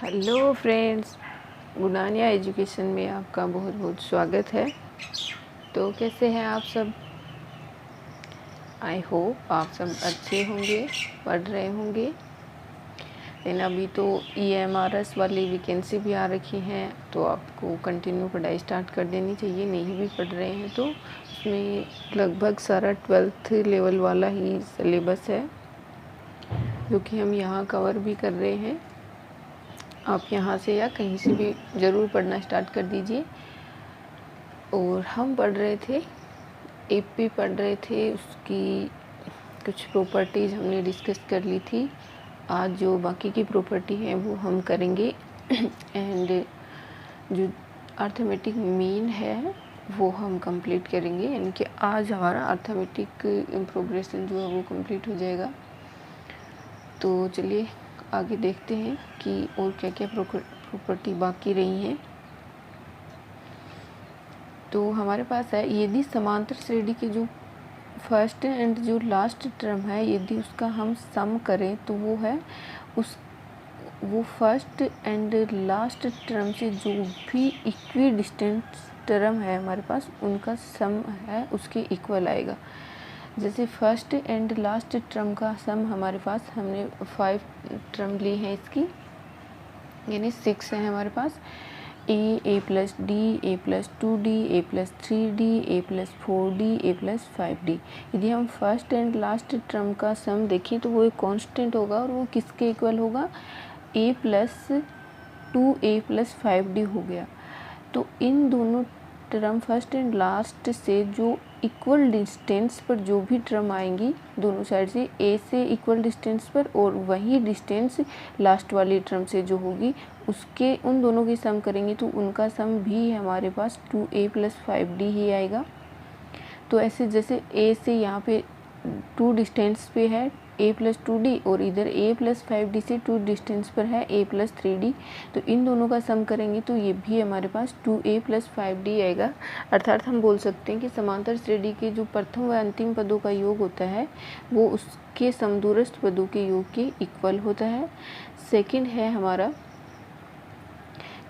Hello friends, गुनानिया education में आपका बहुत बहुत स्वागत है। तो कैसे हैं आप सब? आई होप आप सब अच्छे होंगे, पढ़ रहे होंगे। लेकिन अभी तो EMRS वाली वैकेंसी भी आ रखी हैं, तो आपको कंटिन्यू पढ़ाई स्टार्ट कर देनी चाहिए। नहीं भी पढ़ रहे हैं तो उसमें लगभग सारा 12th लेवल वाला ही सिलेबस है, जो कि हम यहाँ कवर भी कर रहे हैं। आप यहाँ से या कहीं से भी ज़रूर पढ़ना स्टार्ट कर दीजिए। और हम पढ़ रहे थे, AP पढ़ रहे थे, उसकी कुछ प्रॉपर्टीज़ हमने डिस्कस कर ली थी। आज जो बाकी की प्रॉपर्टी है वो हम करेंगे एंड जो अर्थमेटिक मीन है वो हम कंप्लीट करेंगे। यानी कि आज हमारा अर्थमेटिक प्रोग्रेशन जो है वो कंप्लीट हो जाएगा। तो चलिए आगे देखते हैं कि और क्या क्या प्रॉपर्टी बाकी रही हैं। तो हमारे पास है, यदि समांतर श्रेणी के जो फर्स्ट एंड जो लास्ट टर्म है, यदि उसका हम सम करें तो वो है वो फर्स्ट एंड लास्ट टर्म से जो भी इक्वी डिस्टेंस टर्म है हमारे पास, उनका सम है उसके इक्वल आएगा। जैसे फर्स्ट एंड लास्ट टर्म का सम हमारे पास, हमने 5 टर्म ली है इसकी, यानी 6 है हमारे पास। a plus d, a plus 2d, a plus 3d, a plus 4d, a plus 5d। यदि हम फर्स्ट एंड लास्ट टर्म का सम देखें तो वो एक कांस्टेंट होगा और वो किसके इक्वल होगा? a plus 2a plus 5d हो गया। तो इन दोनों टर्म फर्स्ट एंड लास्ट से जो इक्वल डिस्टेंस पर जो भी टर्म आएंगी दोनों साइड से, a से इक्वल डिस्टेंस पर, और वही डिस्टेंस लास्ट वाली टर्म से जो होगी उसके, उन दोनों की सम करेंगे तो उनका सम भी हमारे पास 2a प्लस 5d ही आएगा। तो ऐसे जैसे a से यहाँ पे 2 डिस्टेंस पे है a प्लस 2d, और इधर a प्लस 5d से 2 डिस्टेंस पर है a प्लस 3d, तो इन दोनों का सम करेंगे तो ये भी हमारे पास 2a प्लस 5d आएगा। अर्थात हम बोल सकते हैं कि समांतर श्रेणी के जो प्रथम व अंतिम पदों का योग होता है वो उसके समदूरस्थ पदों के योग के इक्वल होता है। सेकेंड है हमारा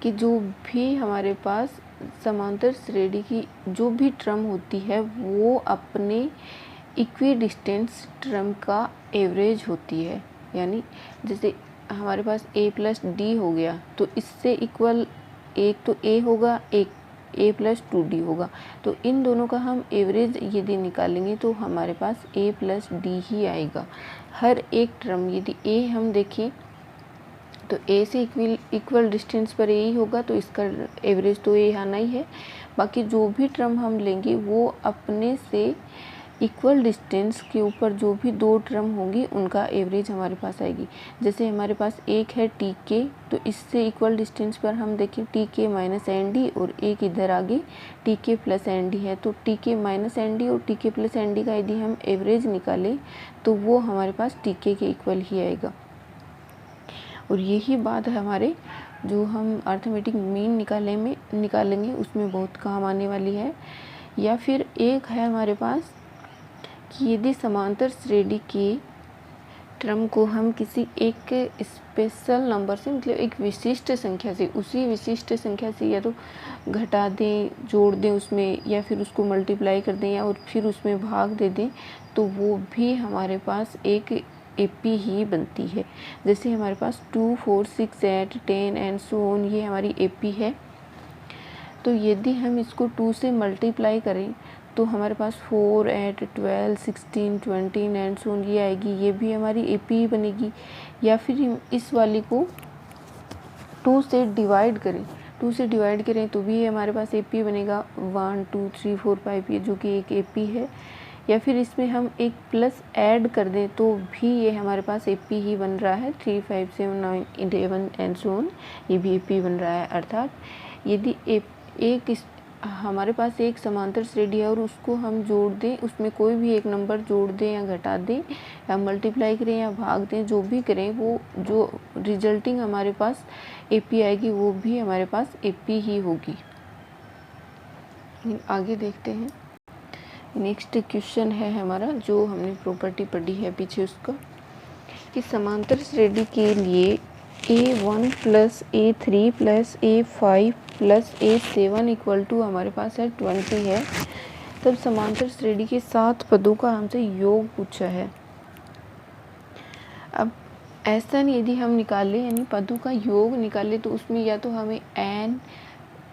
कि जो भी हमारे पास समांतर श्रेणी की जो भी टर्म होती है वो अपने इक्वी डिस्टेंस टर्म का एवरेज होती है। यानी जैसे हमारे पास a प्लस डी हो गया, तो इससे इक्वल एक तो a होगा, एक a प्लस 2d होगा। तो इन दोनों का हम एवरेज यदि निकालेंगे तो हमारे पास a प्लस डी ही आएगा। हर एक टर्म यदि a हम देखें तो a से इक्वल डिस्टेंस पर a ही होगा, तो इसका एवरेज तो a आना ही है। बाकी जो भी टर्म हम लेंगे वो अपने से इक्वल डिस्टेंस के ऊपर जो भी 2 टर्म होंगी उनका एवरेज हमारे पास आएगी। जैसे हमारे पास एक है tk, तो इससे इक्वल डिस्टेंस पर हम देखें tk माइनस एन डी, और एक इधर आगे tk प्लस एन डी है। तो tk माइनस एन डी और tk प्लस एन डी का यदि हम एवरेज निकालें तो वो हमारे पास tk के इक्वल ही आएगा। और यही बात हमारे जो हम अर्थमेटिक मीन निकालेंगे उसमें बहुत काम आने वाली है। या फिर एक है हमारे पास कि यदि समांतर श्रेणी के टर्म को हम किसी एक स्पेशल नंबर से, मतलब एक विशिष्ट संख्या से, उसी विशिष्ट संख्या से या तो घटा दें, जोड़ दें उसमें, या फिर उसको मल्टीप्लाई कर दें, या और फिर उसमें भाग दे दें, तो वो भी हमारे पास एक AP ही बनती है। जैसे हमारे पास 2, 4, 6, 8, 10 एंड सो ऑन, ये हमारी AP है। तो यदि हम इसको 2 से मल्टीप्लाई करें तो हमारे पास 4, 8, 12, 16, 20 एंड सो ऑन ये आएगी, ये भी हमारी AP ही बनेगी। या फिर हम इस वाली को 2 से डिवाइड करें तो भी हमारे पास AP बनेगा, 1, 2, 3, 4, 5 ये जो कि एक AP है। या फिर इसमें हम एक प्लस ऐड कर दें तो भी ये हमारे पास AP ही बन रहा है, 3, 5, 7, 9, 11 एंड सो ऑन, ये भी AP बन रहा है। अर्थात यदि हमारे पास एक समांतर श्रेणी है और उसको हम जोड़ दें, उसमें कोई भी एक नंबर जोड़ दें या घटा दें या मल्टीप्लाई करें या भाग दें, जो भी करें, वो जो रिजल्टिंग हमारे पास AP आएगी वो भी हमारे पास AP ही होगी। आगे देखते हैं। नेक्स्ट क्वेश्चन है हमारा, जो हमने प्रॉपर्टी पढ़ी है पीछे उसका, कि समांतर श्रेणी के लिए A1 plus A3 plus A5 plus A7 equal to हमारे पास है 20 है। तब समांतर श्रेणी के 7 पदों का हमसे योग पूछा है। अब ऐसा यदि हम निकालें यानी पदों का योग निकालें तो उसमें या तो हमें एन,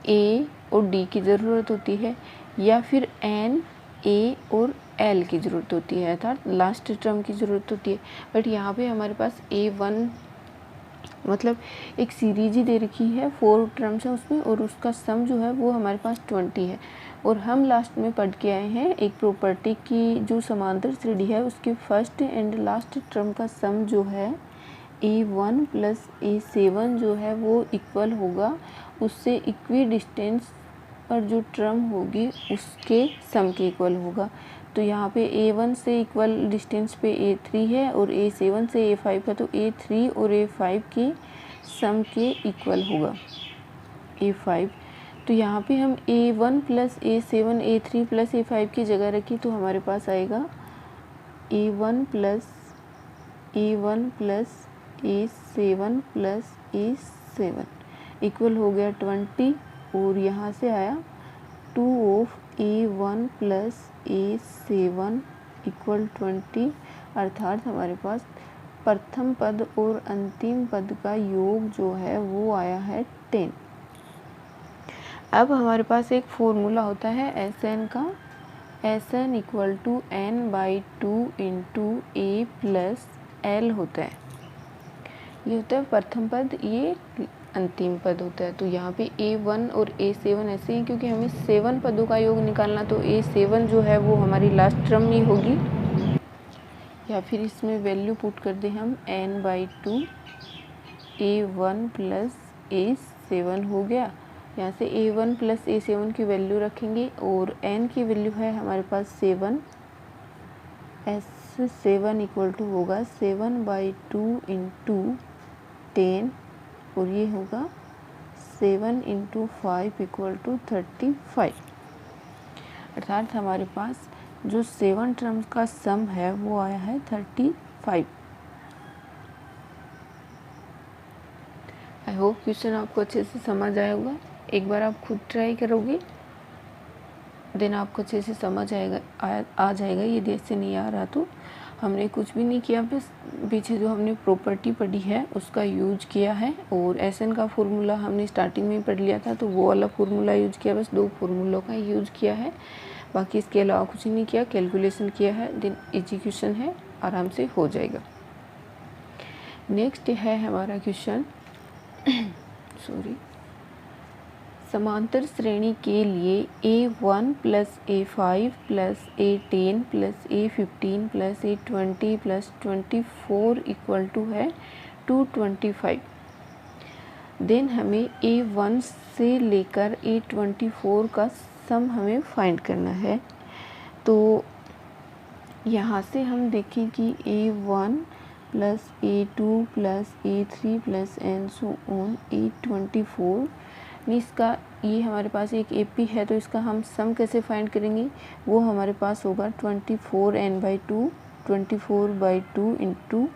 ए और डी की ज़रूरत होती है या फिर एन, ए और एल की ज़रूरत होती है, अर्थात लास्ट टर्म की ज़रूरत होती है। बट यहाँ पे हमारे पास A1 मतलब एक सीरीज ही दे रखी है, 4 टर्म्स है उसमें और उसका सम जो है वो हमारे पास 20 है। और हम लास्ट में पढ़ के आए हैं एक प्रॉपर्टी की जो समांतर श्रेणी है उसके फर्स्ट एंड लास्ट टर्म का सम जो है A1 प्लस A7 जो है वो इक्वल होगा उससे इक्वी डिस्टेंस पर जो टर्म होगी उसके सम के इक्वल होगा। तो यहाँ पे A1 से इक्वल डिस्टेंस पे A3 है और A7 से A5 है, तो A3 और A5 के सम के इक्वल होगा A5। तो यहाँ पे हम A1 plus A7 A3 plus A5 की जगह रखी तो हमारे पास आएगा A1 plus A7 plus A7 equal हो गया 20 और यहाँ से आया 2 of A1 plus A7 equal 20, अर्थात हमारे पास प्रथम पद और अंतिम पद का योग जो है वो आया है 10। अब हमारे पास एक फॉर्मूला होता है Sn का, Sn equal to n/2 into a plus l होता है। ये होता है प्रथम पद, ये अंतिम पद होता है। तो यहाँ पे A1 और A7 ऐसे ही क्योंकि हमें 7 पदों का योग निकालना, तो A7 जो है वो हमारी लास्ट टर्म ही होगी, या फिर इसमें वैल्यू पुट कर दें हम n/2 A1 प्लस A7 हो गया। यहाँ से A1 प्लस A7 की वैल्यू रखेंगे और n की वैल्यू है हमारे पास 7, S7 इक्वल टू होगा 7/2 इंटू 10 और ये होगा 7 इंटू 5 इक्वल टू 35, अर्थात हमारे पास जो 7 टर्म्स का सम है वो आया है 35। आई होप क्वेश्चन आपको अच्छे से समझ आया होगा। एक बार आप खुद ट्राई करोगे देन आपको अच्छे से समझ आ जाएगा। यदि ऐसे नहीं आ रहा तो हमने कुछ भी नहीं किया, बस पीछे जो हमने प्रॉपर्टी पढ़ी है उसका यूज किया है और Sn का फॉर्मूला हमने स्टार्टिंग में पढ़ लिया था तो वो वाला फॉर्मूला यूज किया, बस 2 फॉर्मूलों का यूज किया है, बाकी इसके अलावा कुछ नहीं किया। कैलकुलेशन किया है देन एग्जीक्यूशन है, आराम से हो जाएगा। नेक्स्ट है हमारा क्वेश्चन समांतर श्रेणी के लिए A1 plus A5 plus A10 plus A15 plus A20 plus 24 equal to है 225। देन हमें A1 से लेकर A24 का सम हमें फाइंड करना है। तो यहाँ से हम देखें कि A1 plus A2 plus A3 plus and so on A24, इसका ये हमारे पास एक AP है तो इसका हम सम कैसे फाइंड करेंगे, वो हमारे पास होगा 24n/2 24/2 into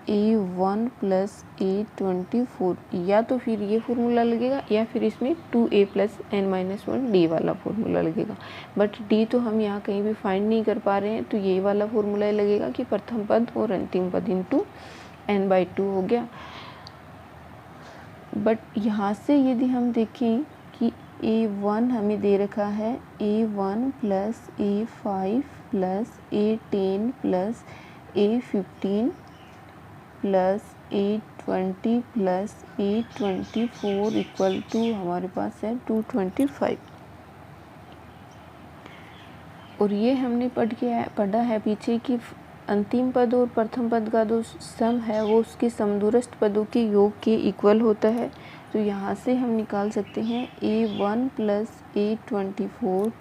A1 plus A24, या तो फिर ये फॉर्मूला लगेगा या फिर इसमें 2a प्लस n-1 d वाला फॉर्मूला लगेगा। बट d तो हम यहाँ कहीं भी फाइंड नहीं कर पा रहे हैं, तो ये वाला फॉर्मूला लगेगा कि प्रथम पद और अंतिम पद इंटू n/2 हो गया। बट यहाँ से यदि हम देखें कि A1 हमें दे रखा है A1 plus A5 plus A10 plus A15 plus A20 plus A24 equal to हमारे पास है 225। और ये हमने पढ़ा है पीछे कि अंतिम पद और प्रथम पद का जो सम है वो उसके समदूरस्थ पदों के योग के इक्वल होता है। तो यहाँ से हम निकाल सकते हैं A1 प्लस A24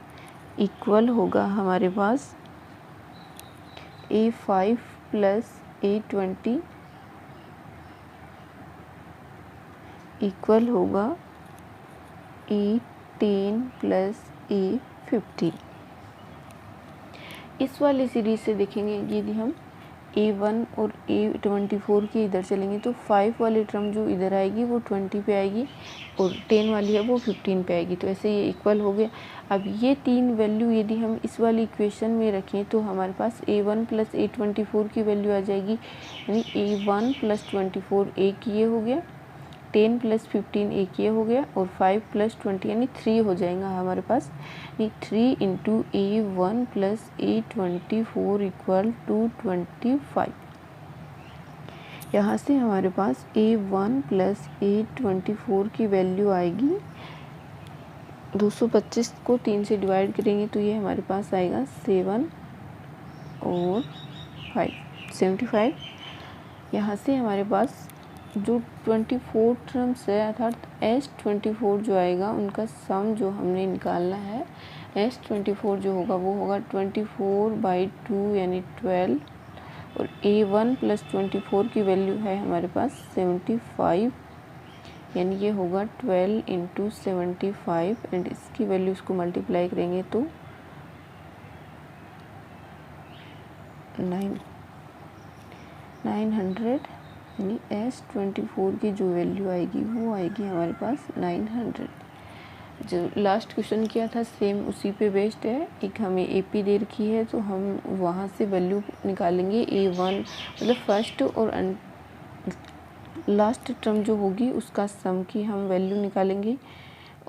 इक्वल होगा हमारे पास A5 प्लस A20 इक्वल होगा A10 प्लस A15। इस वाली सीरीज से देखेंगे यदि हम A1 और A24 के इधर चलेंगे तो 5 वाली टर्म जो इधर आएगी वो 20 पे आएगी और 10 वाली है वो 15 पे आएगी। तो ऐसे ये इक्वल हो गया। अब ये तीन वैल्यू यदि हम इस वाली इक्वेशन में रखें तो हमारे पास A1 प्लस A24 की वैल्यू आ जाएगी, यानी A1 प्लस 24 एक ये हो गया, 10 प्लस 15 एक ये हो गया और 5 प्लस 20 यानी 3 हो जाएगा हमारे पास। ये 3 into A1 plus A24 equal to 25। यहाँ से हमारे पास A1 प्लस A24 की वैल्यू आएगी, 225 को 3 से डिवाइड करेंगे तो ये हमारे पास आएगा 7 और 5 75। यहाँ से हमारे पास जो 24 टर्म्स है अर्थात S24 जो आएगा उनका सम जो हमने निकालना है, S24 जो होगा वो होगा 24/2 यानी 12 और A1 प्लस 24 की वैल्यू है हमारे पास 75 यानी ये होगा 12 इंटू 75 एंड इसकी वैल्यू इसको मल्टीप्लाई करेंगे तो 900 यानी S24 की जो वैल्यू आएगी वो आएगी हमारे पास 900। जो लास्ट क्वेश्चन किया था सेम उसी पे बेस्ड है। एक हमें AP दे रखी है तो हम वहाँ से वैल्यू निकालेंगे A1 मतलब फर्स्ट और लास्ट टर्म जो होगी उसका सम की हम वैल्यू निकालेंगे।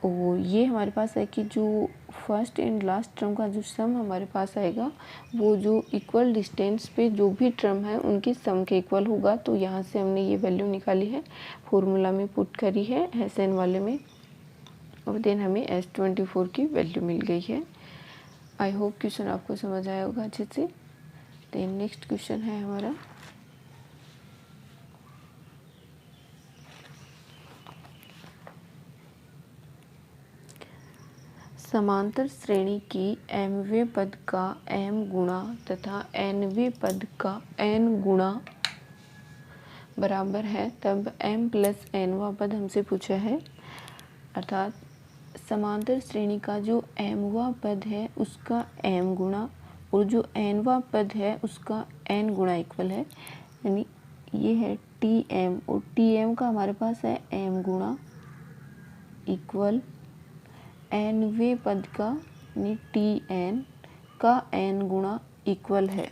और ये हमारे पास है कि जो फर्स्ट एंड लास्ट टर्म का जो सम हमारे पास आएगा वो जो इक्वल डिस्टेंस पे जो भी टर्म है उनके सम के इक्वल होगा। तो यहाँ से हमने ये वैल्यू निकाली है, फॉर्मूला में पुट करी है SN वाले में और देन हमें S24 की वैल्यू मिल गई है। आई होप क्वेश्चन आपको समझ आया होगा अच्छे से। देन नेक्स्ट क्वेश्चन है हमारा समांतर श्रेणी की mवें पद का m गुणा तथा nवें पद का n गुणा बराबर है तब m प्लस nवां पद हमसे पूछा है। अर्थात समांतर श्रेणी का जो mवां पद है उसका m गुणा और जो nवां पद है उसका n गुणा इक्वल है, यानी ये है Tm और Tm का हमारे पास है m गुणा इक्वल nवें पद का यानी Tn का n गुणा इक्वल है।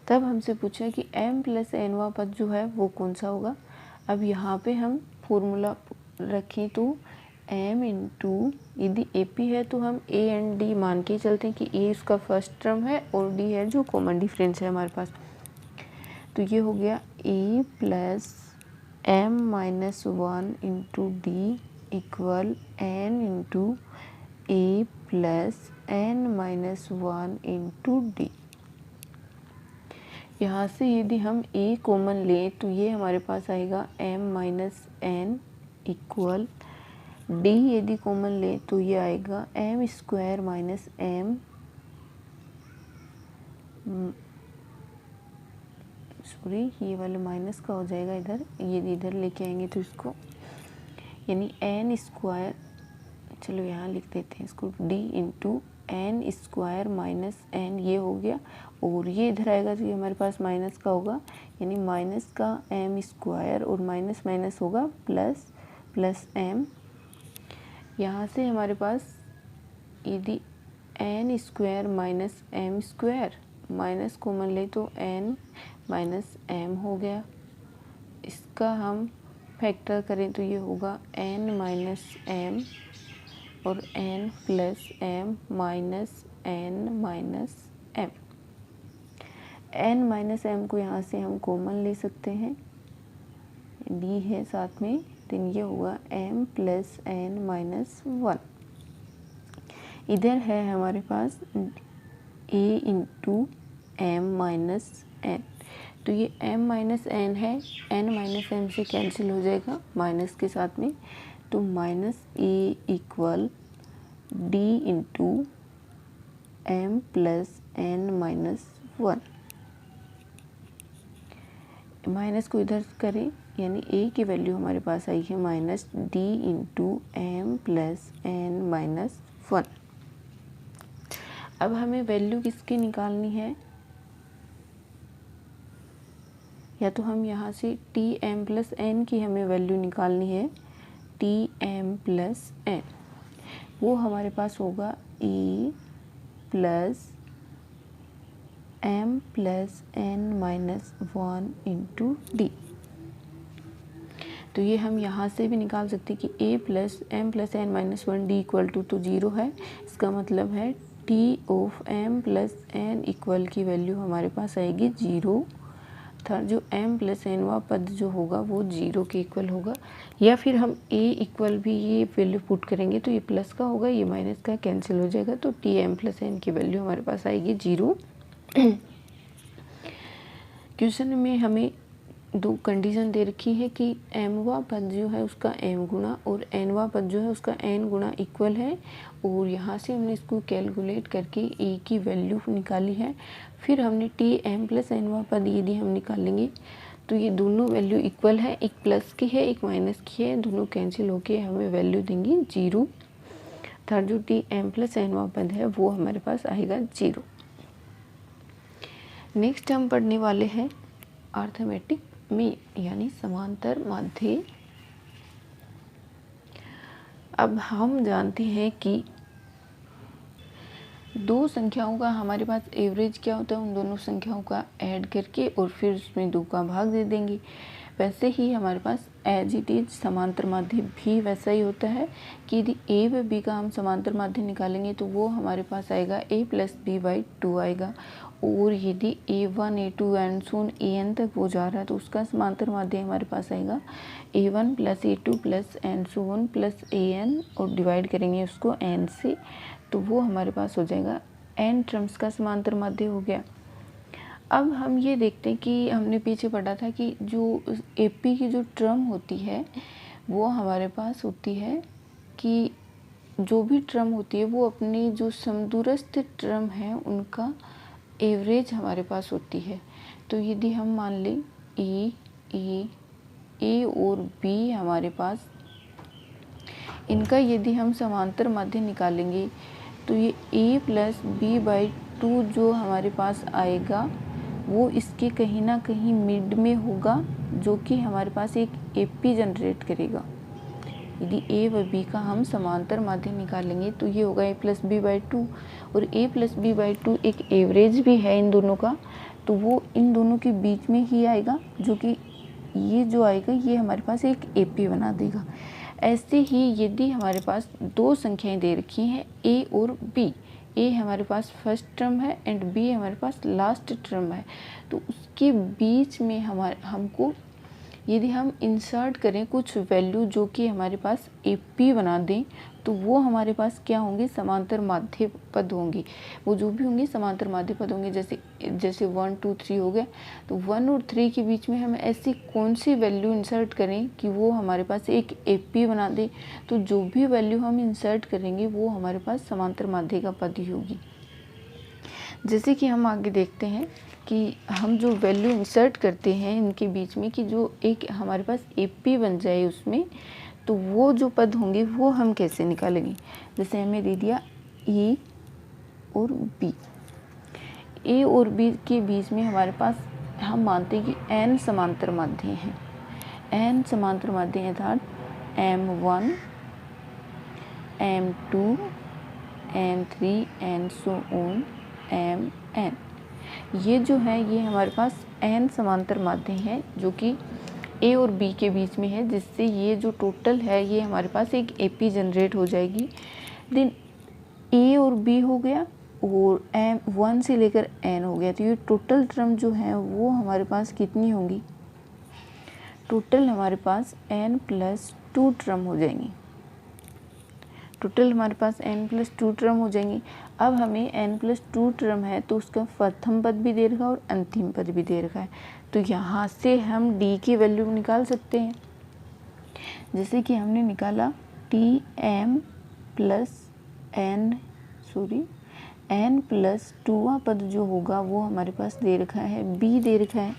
तब हमसे पूछा कि m प्लस nवां पद जो है वो कौन सा होगा। अब यहाँ पे हम फॉर्मूला रखें तो m इंटू यदि AP है तो हम A एंड D मान के चलते हैं कि A उसका फर्स्ट टर्म है और D है जो कॉमन डिफरेंस है हमारे पास। तो ये हो गया A plus m-1 into D equal n into A plus n-1 into D। यहाँ से यदि हम A कॉमन लें तो ये हमारे पास आएगा m-n इक्वल D यदि कॉमन लें तो ये आएगा m square minus m sorry ये वाला माइनस का हो जाएगा इधर, ये इधर लेके आएंगे तो इसको यानी n स्क्वायर, चलो यहाँ लिख देते हैं इसको D into n square minus n ये हो गया और ये इधर आएगा तो ये हमारे पास माइनस का होगा, यानी माइनस का m स्क्वायर और माइनस माइनस होगा प्लस प्लस m। यहाँ से हमारे पास यदि n square minus m square minus common ले तो n माइनस m हो गया। इसका हम फैक्टर करें तो ये होगा n माइनस m और n plus m minus n minus m। n minus m को यहाँ से हम कॉमन ले सकते हैं, d है साथ में, तो ये होगा m प्लस n माइनस 1। इधर है हमारे पास a into m minus n, तो ये m माइनस n है, n माइनस m से कैंसिल हो जाएगा माइनस के साथ में, तो minus a equal d into m plus n minus 1। Minus को इधर करें यानी a की वैल्यू हमारे पास आई है minus d into m plus n minus 1। अब हमें वैल्यू किसकी निकालनी है, या तो हम यहाँ से टी एम प्लस एन की हमें वैल्यू निकालनी है, टी एम प्लस एन, वो हमारे पास होगा A plus M plus N minus 1 into D. तो ये हम यहाँ से भी निकाल सकते हैं कि A plus M plus N minus 1 D equal to तो 0 है। इसका मतलब है T of M plus N equal की वैल्यू हमारे पास आएगी 0 था। जो एम प्लस एन वा पद जो होगा वो 0 के इक्वल होगा। या फिर हम ए इक्वल भी ये वैल्यू पुट करेंगे तो ये प्लस का होगा, ये माइनस का कैंसिल हो जाएगा, तो टी एम प्लस एन की वैल्यू हमारे पास आएगी 0। क्वेश्चन में हमें दो कंडीशन दे रखी है कि एमवा पद जो है उसका एम गुना और एनवा पद जो है उसका एन गुना इक्वल है, और यहाँ से हमने इसको कैलकुलेट करके ए की वैल्यू निकाली है। फिर हमने टी एम प्लस एनवा पद यदि हम निकालेंगे तो ये दोनों वैल्यू इक्वल है, एक प्लस की है एक माइनस की है, दोनों कैंसिल होके हमें वैल्यू देंगी 0। थर्ड जो टी एम प्लस एनवा पद है वो हमारे पास आएगा 0। नेक्स्ट हम पढ़ने वाले हैं अर्थमेटिक में यानी समांतर माध्य। अब हम जानते हैं कि दो संख्याओं का हमारे पास एवरेज क्या होता है, उन दोनों संख्याओं का ऐड करके और फिर उसमें 2 का भाग दे देंगे। वैसे ही हमारे पास एज इट इज समांतर माध्य भी वैसा ही होता है कि यदि ए व बी का हम समांतर माध्य निकालेंगे तो वो हमारे पास आएगा a प्लस बी बाई 2 आएगा, और यदि a1 a2 and Son an तक वो जा रहा है तो उसका समांतर माध्य हमारे पास आएगा a1 plus a2 plus and Son plus an, और डिवाइड करेंगे उसको n से तो वो हमारे पास हो जाएगा n टर्म्स का समांतर माध्य हो गया। अब हम ये देखते हैं कि हमने पीछे पढ़ा था कि जो एपी की जो टर्म होती है वो हमारे पास होती है कि जो भी टर्म होती है वो अपनी जो समदूरस्थ टर्म है उनका एवरेज हमारे पास होती है। तो यदि हम मान लें ए और बी हमारे पास, इनका यदि हम समांतर माध्य निकालेंगे तो ये a प्लस बी बाई 2 जो हमारे पास आएगा वो इसके कहीं ना कहीं मिड में होगा, जो कि हमारे पास एक एपी जनरेट करेगा। यदि ए व बी का हम समांतर माध्य निकालेंगे तो ये होगा a प्लस बी बाई 2, और a प्लस बी बाई 2 एक एवरेज भी है इन दोनों का, तो वो इन दोनों के बीच में ही आएगा, जो कि ये जो आएगा ये हमारे पास एक एपी बना देगा। ऐसे ही यदि हमारे पास दो संख्याएं दे रखी हैं a और b, ए हमारे पास फर्स्ट टर्म है एंड बी हमारे पास लास्ट टर्म है, तो उसके बीच में हमको यदि हम इंसर्ट करें कुछ वैल्यू जो कि हमारे पास एपी बना दें तो वो हमारे पास क्या होंगे, समांतर माध्य पद होंगे। वो जो भी होंगे समांतर माध्य पद होंगे। जैसे 1 2 3 हो गया, तो 1 और 3 के बीच में हम ऐसी कौन सी वैल्यू इंसर्ट करें कि वो हमारे पास एक एपी बना दे, तो जो भी वैल्यू हम इंसर्ट करेंगे वो हमारे पास समांतर माध्य का पद ही होगी। जैसे कि हम आगे देखते हैं कि हम जो वैल्यू इंसर्ट करते हैं इनके बीच में कि जो एक हमारे पास एपी बन जाए उसमें, तो वो जो पद होंगे वो हम कैसे निकालेंगे। जैसे हमें दे दिया ए और बी, ए और बी के बीच में हमारे पास हम मानते हैं कि एन समांतर माध्य हैं। एन समांतर माध्य हैं अर्थात M1 M2 M3 and so on Mn। ये जो है ये हमारे पास n समांतर माध्य हैं जो कि a और b के बीच में है, जिससे ये जो टोटल है ये हमारे पास एक AP जनरेट हो जाएगी। देन a और b हो गया और M1 से लेकर n हो गया, तो ये टोटल टर्म जो है वो हमारे पास कितनी होंगी, टोटल हमारे पास n प्लस 2 टर्म हो जाएंगी। टोटल हमारे पास n प्लस 2 टर्म हो जाएंगी। अब हमें n प्लस 2 टर्म है तो उसका प्रथम पद भी दे रखा है और अंतिम पद भी दे रखा है, तो यहाँ से हम d की वैल्यू निकाल सकते हैं। जैसे कि हमने निकाला n प्लस 2 पद जो होगा वो हमारे पास दे रखा है, b दे रखा है,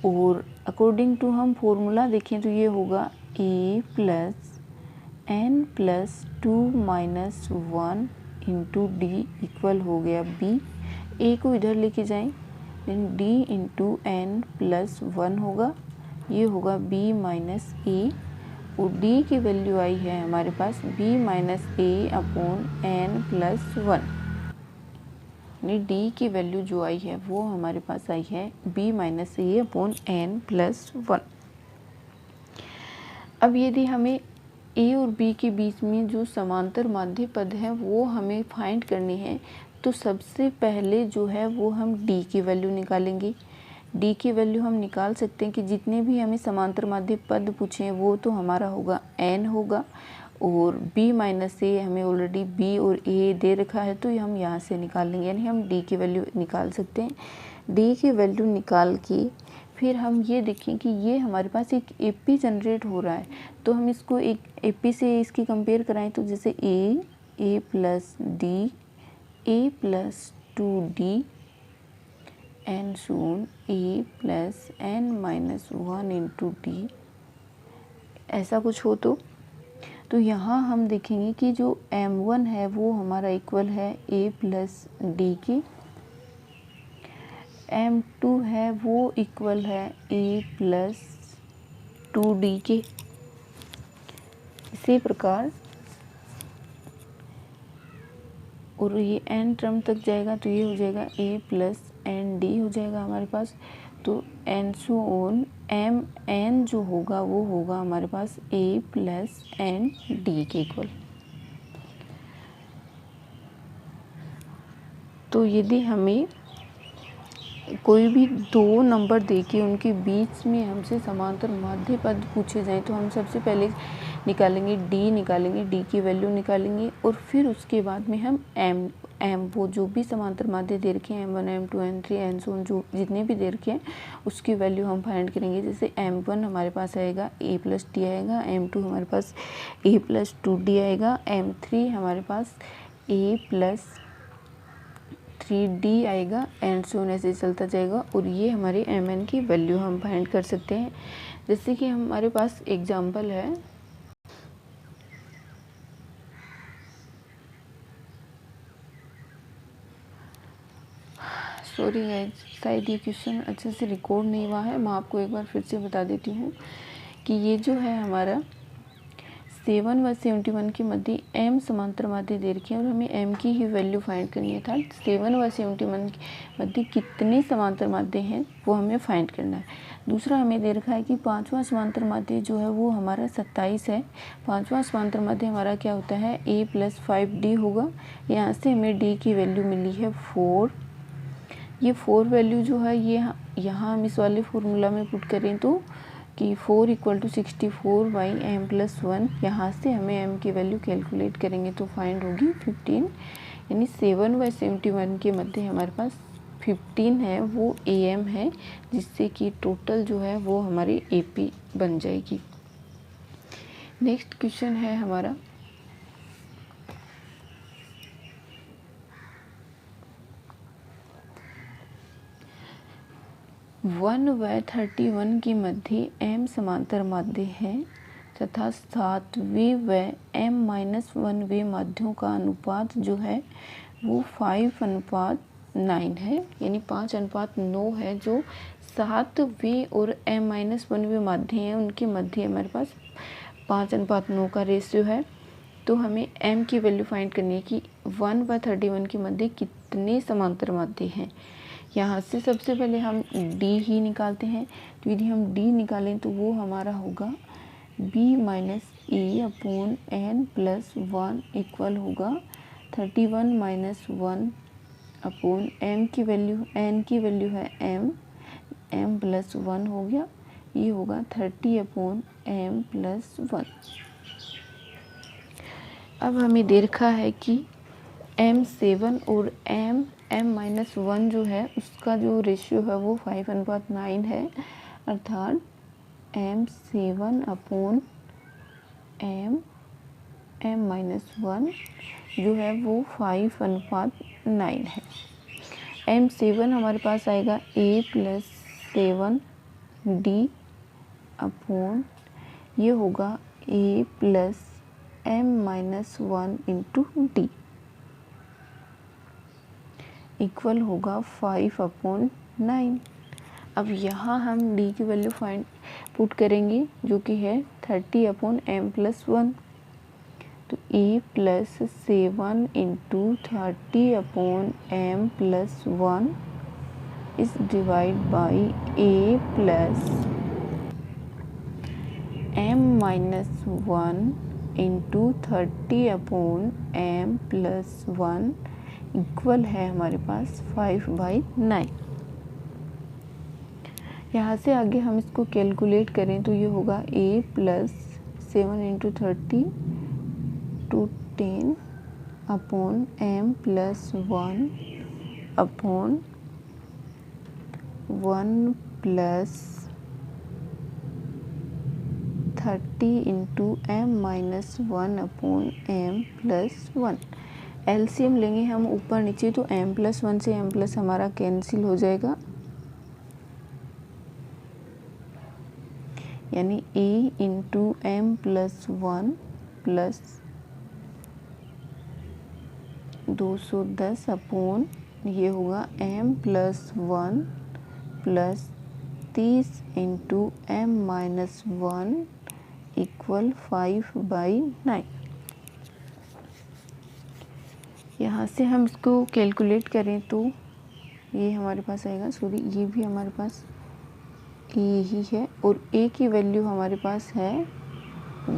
और अकॉर्डिंग टू हम फॉर्मूला देखें तो ये होगा a plus n plus 2 minus 1 into d equal हो गया b। a को इधर लेके जाएं then d into n plus 1 होगा, ये होगा बी माइनस ए, और डी की वैल्यू आई है हमारे पास बी माइनस ए अपॉन एन प्लस 1। डी की वैल्यू जो आई है वो हमारे पास आई है बी माइनस ए अपॉन एन प्लस 1। अब यदि हमें ए और बी के बीच में जो समांतर माध्य पद है वो हमें फाइंड करनी है, तो सबसे पहले जो है वो हम डी की वैल्यू निकालेंगे। डी की वैल्यू हम निकाल सकते हैं कि जितने भी हमें समांतर माध्य पद पूछे वो तो हमारा होगा एन होगा, और b माइनस ए हमें ऑलरेडी b और a दे रखा है तो हम यहाँ से निकाल लेंगे, यानी हम d की वैल्यू निकाल सकते हैं। d की वैल्यू निकाल के फिर हम ये देखें कि ये हमारे पास एक AP जनरेट हो रहा है, तो हम इसको एक AP से इसकी कंपेयर कराएं, तो जैसे a plus d, a plus 2d and so on a plus n minus 1 into d, ऐसा कुछ हो तो यहाँ हम देखेंगे कि जो m1 है वो हमारा इक्वल है a प्लस डी के, m2 है वो इक्वल है a प्लस 2d के। इसी प्रकार और ये n टर्म तक जाएगा तो ये हो जाएगा a प्लस एन डी हो जाएगा हमारे पास, तो and so on m n जो होगा वो होगा हमारे पास a प्लस एन डी के इक्वल। तो यदि हमें कोई भी दो नंबर देके उनके बीच में हमसे समांतर माध्य पद पूछे जाएं तो हम सबसे पहले निकालेंगे डी की वैल्यू निकालेंगे, और फिर उसके बाद में हम एम वो जो भी समांतर माध्य दे रखे हैं m1 m2 m3 and so जो जितने भी दे रखे हैं उसकी वैल्यू हम फाइंड करेंगे। जैसे m1 हमारे पास आएगा a प्लस डी आएगा, m2 हमारे पास a प्लस 2d आएगा, m3 हमारे पास a प्लस 3d आएगा, एंड सो ऐसे चलता जाएगा, और ये हमारे mn की वैल्यू हम फाइंड कर सकते हैं। जैसे कि हमारे पास एग्जांपल है, सॉरी गाइस शायद ये क्वेश्चन अच्छे से रिकॉर्ड नहीं हुआ है, मैं आपको एक बार फिर से बता देती हूँ कि ये जो है हमारा 7 व 71 के मध्य m समांतर माध्य दे रखे हैं और हमें m की ही वैल्यू फाइंड करनी है, था 7 व 71 के मध्य कितने समांतर माध्य हैं वो हमें फाइंड करना है। दूसरा हमें दे रखा है कि पांचवा समांतर माध्य जो है वो हमारा 27 है। पांचवा समांतर माध्य हमारा क्या होता है a प्लस 5d होगा। यहाँ से हमें d की वैल्यू मिली है 4। ये 4 वैल्यू जो है ये यहाँ हम इस वाले फॉर्मूला में पुट करें तो कि 4 equal to 64 by m plus 1, यहाँ से हमें m की वैल्यू कैलकुलेट करेंगे तो फाइंड होगी 15, यानी 7 बाई 71 के मध्य हमारे पास 15 है वो am है, जिससे कि टोटल जो है वो हमारी AP बन जाएगी। नेक्स्ट क्वेश्चन है हमारा 1 व 31 के मध्य m समांतर माध्य है तथा 7वें व m-1वें माध्यों का अनुपात जो है वो 5:9 है, यानी 5:9 है। जो 7वें और m-1वें माध्य हैं उनके मध्य हमारे पास 5:9 का रेशियो है। तो हमें m की वैल्यू फाइंड करनी है कि 1 व 31 के मध्य कितने समांतर माध्य हैं। यहाँ से सबसे पहले हम d ही निकालते हैं, तो यदि हम d निकालें तो वो हमारा होगा b माइनस ए अपॉन n प्लस 1 इक्वल होगा 31 माइनस 1 अपॉन m की वैल्यू n की वैल्यू है m प्लस 1 हो गया, ये होगा 30 अपॉन m प्लस 1। अब हमें दे रखा है कि m7 और m-1 जो है उसका जो रेशियो है वो 5:9 है, अर्थात m7 अपॉन m-1 जो है वो 5:9 है। m7 हमारे पास आएगा a प्लस 7d अपॉन ये होगा a plus m-1 into d equal होगा 5:9। 9। अब यहाँ हम d की वैल्यू पुट करेंगे जो कि है 30/m+1। तो a plus 7 into 30/m+1 is divide by a plus m-1 into 30/m+1 equal है हमारे पास 5/9। यहाँ से आगे हम इसको कैलकुलेट करें तो ये होगा a plus 7 into 30 to 10/m+1 upon 1 plus 30 into m-1/m+1। LCM लेंगे हम ऊपर नीचे तो m+1 से m+ हमारा कैंसिल हो जाएगा, यानी a into m+1 plus 210 upon ये होगा m+1 plus 30 into m-1 equal 5/9। यहाँ से हम इसको कैलकुलेट करें तो ये हमारे पास आएगा, सॉरी ये भी हमारे पास ए ही है और ए की वैल्यू हमारे पास है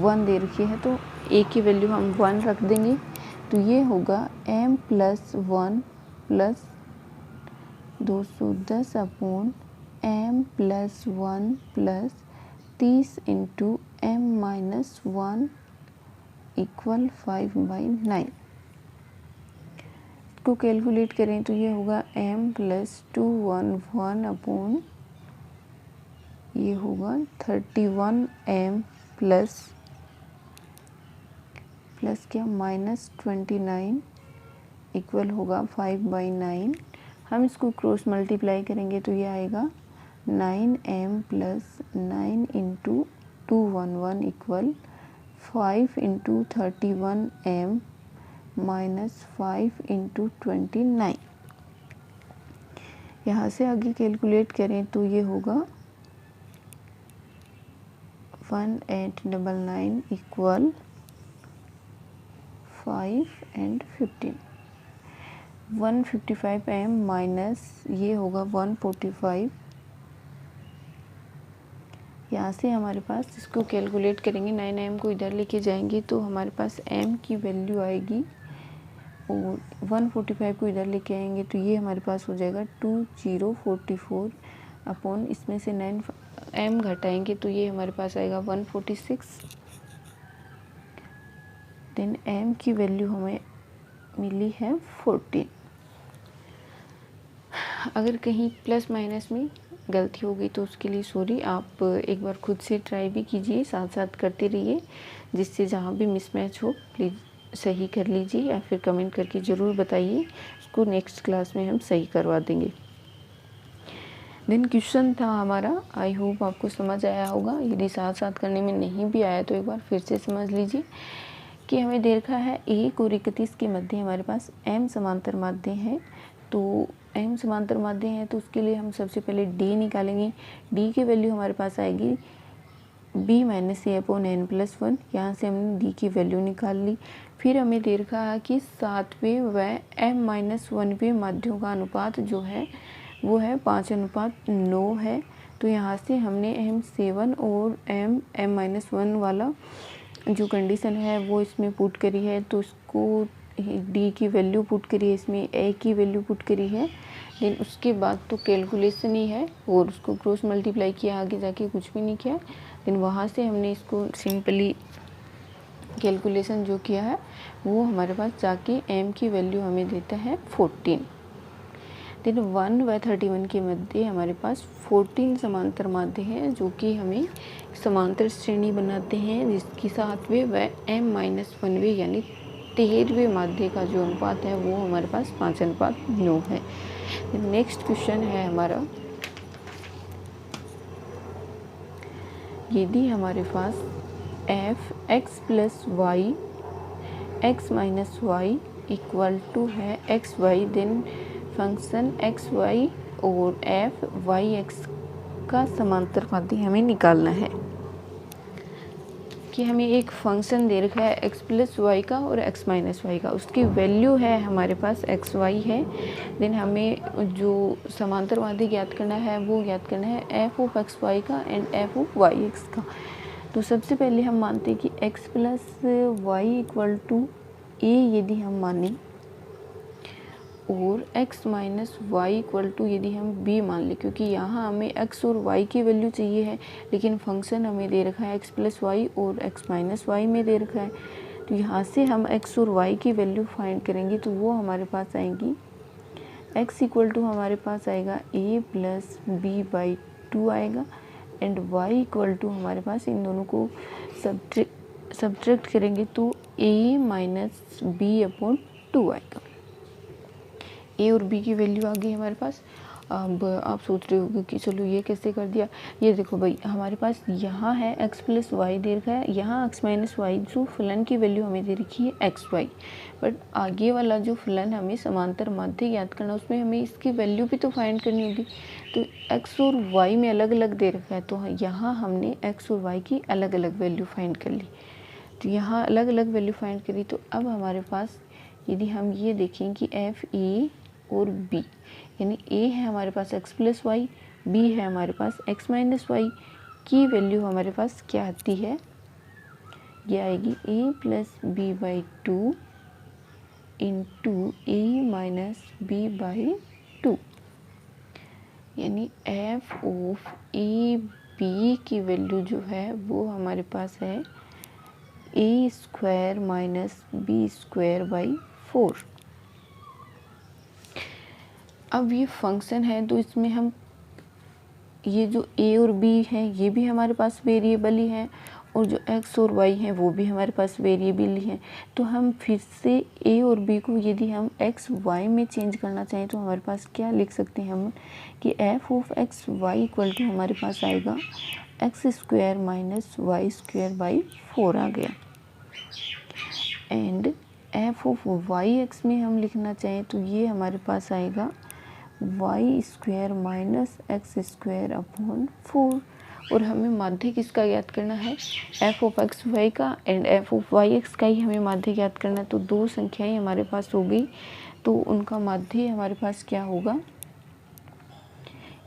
1 दे रखी है, तो ए की वैल्यू हम 1 रख देंगे। तो ये होगा m+1 plus 210 upon m+1 plus 30 into m-1 equal 5/9। इसको कैलकुलेट करें तो ये होगा m+211 अपॉन ये होगा 31m प्लस क्या -29 इक्वल होगा 5/9। हम इसको क्रॉस मल्टीप्लाई करेंगे तो ये आएगा 9m plus 9 into 211 equal 5 into 31m minus 5 into 29। यहाँ से आगे कैलकुलेट करें तो ये होगा 1899 इक्वल 5 and 15। 155m माइनस ये होगा 145। यहाँ से हमारे पास इसको कैलकुलेट करेंगे, 9m को इधर लेके जाएंगे तो हमारे पास m की वैल्यू आएगी और 145 को इधर लेके आएंगे तो ये हमारे पास हो जाएगा 2044 अपॉन इसमें से 9m घटाएंगे तो ये हमारे पास आएगा 146। देन m की वैल्यू हमें मिली है 14। अगर कहीं प्लस माइनस में गलती हो गई तो उसके लिए सॉरी, आप एक बार खुद से ट्राई भी कीजिए, साथ साथ करते रहिए, जिससे जहाँ भी मिसमैच हो प्लीज़ सही कर लीजिए या फिर कमेंट करके ज़रूर बताइए, उसको नेक्स्ट क्लास में हम सही करवा देंगे। देन क्वेश्चन था हमारा, आई होप आपको समझ आया होगा। यदि साथ साथ करने में नहीं भी आया तो एक बार फिर से समझ लीजिए कि हमें दे रखा है 1 और 31 के मध्य हमारे पास m समांतर माध्य हैं। तो m समांतर माध्य हैं तो उसके लिए हम सबसे पहले d निकालेंगे। d की वैल्यू हमारे पास आएगी b माइनस a/n+1। यहाँ से हमने d की वैल्यू निकाल ली। फिर हमें दे रखा है कि 7वें व m-1वें माध्यों का अनुपात जो है वो है 5:9 है। तो यहाँ से हमने m7 और m-1 वाला जो कंडीशन है वो इसमें पुट करी है, तो उसको d की वैल्यू पुट करी है, इसमें a की वैल्यू पुट करी है। देन उसके बाद तो कैलकुलेशन ही है और उसको क्रॉस मल्टीप्लाई किया, आगे जाके कुछ भी नहीं किया। देन वहाँ से हमने इसको सिंपली कैलकुलेशन जो किया है वो हमारे पास जाके m की वैल्यू हमें देता है 14। देन 1 व 31 के मध्य हमारे पास 14 समांतर माध्य हैं जो कि हमें समांतर श्रेणी बनाते हैं, जिसकी 7वें व m-1वें यानी 13वें माध्य का जो अनुपात है वो हमारे पास 5:9 है। नेक्स्ट क्वेश्चन है हमारा, यदि हमारे पास f(x + y x - y equal to है xy, देन फंक्शन xy और एफ वाई एक्स का समांतर माध्य हमें निकालना है। कि हमें एक फंक्शन दे रखा है एक्स प्लस वाई का और एक्स माइनस वाई का, उसकी वैल्यू है हमारे पास एक्स वाई है। देन हमें जो समांतर माध्य ज्ञात करना है वो ज्ञात करना है एफ ऑफ एक्स वाई का and F of Y x का। तो सबसे पहले हम मानते हैं कि x plus Y equal to A यदि हम माने, और x minus Y equal to यदि हम b मान लें, क्योंकि यहाँ हमें x और y की वैल्यू चाहिए है, लेकिन फंक्शन हमें दे रखा है x प्लस वाई और x माइनस वाई में दे रखा है। तो यहाँ से हम x और y की वैल्यू फाइंड करेंगे तो वो हमारे पास आएंगी x इक्वल टू हमारे पास आएगा a प्लस बी बाई 2 आएगा, एंड y इक्वल टू हमारे पास इन दोनों को सब्ट्रैक्ट करेंगे तो a माइनस बी अपॉन 2 आएगा। ए और बी की वैल्यू आ गई हमारे पास। अब आप सोच रहे होगे कि चलो ये कैसे कर दिया। ये देखो भाई, हमारे पास यहाँ है x प्लस वाई दे रखा है, यहाँ x माइनस वाई जो फलन की वैल्यू हमें दे रखी है एक्स वाई, बट आगे वाला जो फलन हमें समांतर माध्य याद करना, उसमें हमें इसकी वैल्यू भी तो फाइंड करनी होगी। तो x और y में अलग अलग दे रखा है, तो यहाँ हमने x और y की अलग अलग वैल्यू फाइंड कर ली। तो यहाँ अलग अलग वैल्यू फाइंड करी, तो अब हमारे पास यदि हम ये देखें कि एफ ए और b, यानी a है हमारे पास x प्लस वाई, b है हमारे पास x माइनस वाई, की वैल्यू हमारे पास क्या आती है, ये आएगी a plus b by 2 into a minus b by 2, यानी f ऑफ ए बी की वैल्यू जो है वो हमारे पास है a square minus b square by 4। अब ये फंक्शन है तो इसमें हम ये जो a और b है ये भी हमारे पास वेरिएबल ही हैं, और जो x और y हैं वो भी हमारे पास वेरिएबल ही हैं। तो हम फिर से a और b को यदि हम x y में चेंज करना चाहें तो हमारे पास क्या लिख सकते हैं हम कि f of x y equal to हमारे पास आएगा x square minus y square by 4 आ गया। And f of Y x में हम लिखना चाहें तो ये हमारे पास आएगा y square minus x square upon 4, और हमें माध्य किसका ज्ञात करना है, एफ ऑफ एक्स वाई का and F of Y x का ही हमें माध्य ज्ञात करना है। तो दो संख्याएं हमारे पास हो गई, तो उनका माध्य हमारे पास क्या होगा,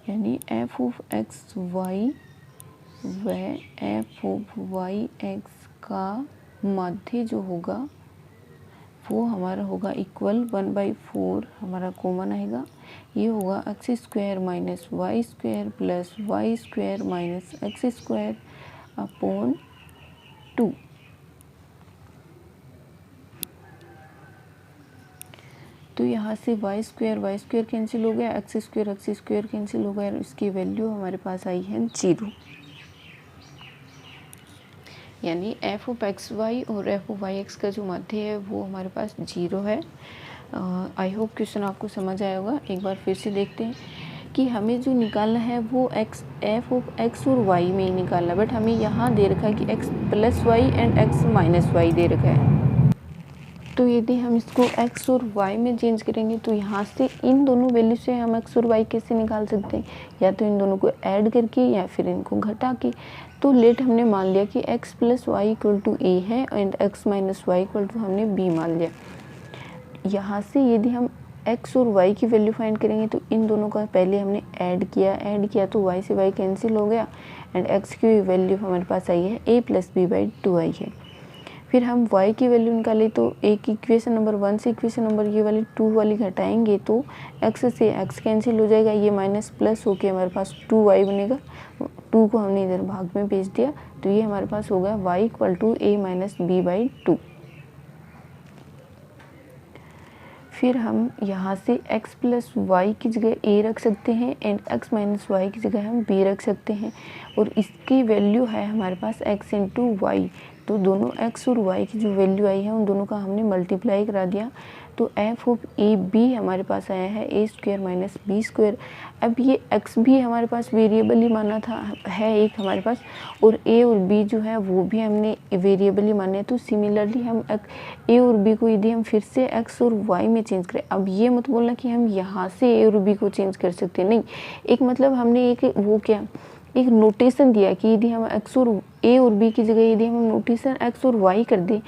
यानी एफ ऑफ एक्स वाई व एफ ऑफ वाई एक्स का माध्य जो होगा वो हमारा होगा इक्वल 1/4, हमारा कॉमन आएगा, ये होगा x square minus y square plus y square minus x square upon 2। तो यहाँ से वाई स्क्वायर कैंसिल हो गया, एक्स स्क्वायर कैंसिल हो गया, और इसकी वैल्यू हमारे पास आई है 0। यानी एफ ऑफ एक्स वाई और एफ ऑफ वाई एक्स का जो माध्य है वो हमारे पास 0 है। आई होप क्वेश्चन आपको समझ आया होगा। एक बार फिर से देखते हैं कि हमें जो निकालना है वो एक्स एफ ऑफ एक्स और वाई में ही निकालना है, बट हमें यहाँ दे रखा है कि x plus y and x minus y दे रखा है। तो यदि हम इसको x और y में चेंज करेंगे तो यहाँ से इन दोनों वैल्यू से हम x और y कैसे निकाल सकते हैं, या तो इन दोनों को ऐड करके या फिर इनको घटा के। तो लेट हमने मान लिया कि x plus Y equal to A है and x minus Y equal to हमने b मान लिया। यहाँ से यदि हम x और y की वैल्यू फाइंड करेंगे तो इन दोनों का पहले हमने ऐड किया तो y से y कैंसिल हो गया, एंड x की वैल्यू हमारे पास आई है a प्लस बी बाई 2 आई है। फिर हम y की वैल्यू निकालें तो एक इक्वेशन नंबर 1 से इक्वेशन नंबर ये वाली 2 वाली घटाएंगे तो x से x कैंसिल हो जाएगा, ये माइनस प्लस होके हमारे पास 2y बनेगा। 2 को हमने इधर भाग में भेज दिया तो ये हमारे पास होगा y equal to a minus b by 2। फिर हम यहाँ से x प्लस वाई की जगह a रख सकते हैं एंड x माइनस वाई की जगह हम b रख सकते हैं, और इसकी वैल्यू है हमारे पास x इंटू वाई। तो दोनों x और y की जो वैल्यू आई है उन दोनों का हमने मल्टीप्लाई करा दिया, तो एफ ऑफ ए बी हमारे पास आया है ए स्क्वायर माइनस बी स्क्वायर। अब ये एक्स भी हमारे पास वेरिएबल ही माना था है एक हमारे पास, और ए और बी जो है वो भी हमने वेरिएबल ही माने। तो सिमिलरली हम ए और बी को यदि हम फिर से एक्स और वाई में चेंज करें, अब ये मत बोलना कि हम यहाँ से ए और बी को चेंज कर सकते, नहीं, एक मतलब हमने एक वो क्या एक नोटेशन दिया कि यदि हम एक्स और ए और बी की जगह यदि हम नोटेशन एक्स और वाई कर दें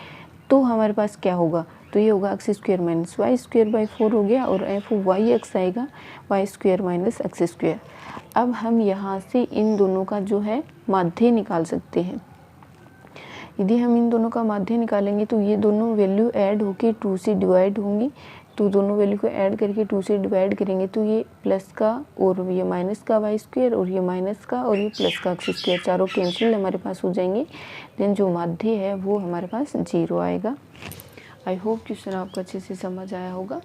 तो हमारे पास क्या होगा, तो ये होगा x square minus y square by 4 हो गया, और एफ वाई एक्स आएगा y square minus x square. अब हम यहाँ से इन दोनों का जो है माध्य निकाल सकते हैं। यदि हम इन दोनों का माध्य निकालेंगे तो ये दोनों वैल्यू ऐड होके 2 से डिवाइड होंगी, तो दोनों वैल्यू को ऐड करके 2 से डिवाइड करेंगे तो ये प्लस का और ये माइनस का वाई स्क्वायर और ये माइनस का और ये प्लस का एक्स स्क्वायर, चारों कैंसिल हमारे पास हो जाएंगे। देन जो माध्य है वो हमारे पास 0 आएगा। आई होप क्वेश्चन आपको अच्छे से समझ आया होगा।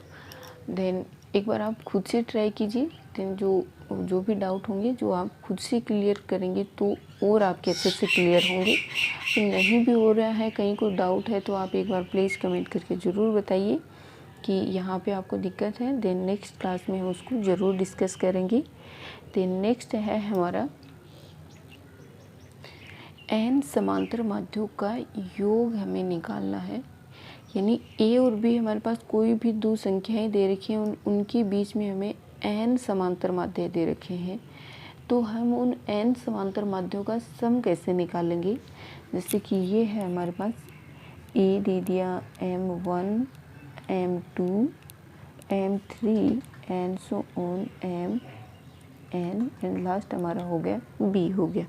देन एक बार आप खुद से ट्राई कीजिए, देन जो भी डाउट होंगे जो आप खुद से क्लियर करेंगे तो और आपके अच्छे से क्लियर होंगे। तो नहीं भी हो रहा है, कहीं कोई डाउट है तो आप एक बार प्लीज़ कमेंट करके ज़रूर बताइए कि यहाँ पे आपको दिक्कत है। देन नेक्स्ट क्लास में हम उसको ज़रूर डिस्कस करेंगे। देन नेक्स्ट है हमारा एन समांतर माध्यों का योग हमें निकालना है, यानी ए और बी हमारे पास कोई भी दो संख्याएं दे रखी हैं, उनके बीच में हमें एन समांतर माध्य दे रखे हैं, तो हम उन एन समांतर माध्यों का सम कैसे निकालेंगे। जैसे कि ये है हमारे पास ए दे दिया M1 M2 M3 and so on MN and last हमारा हो गया B हो गया।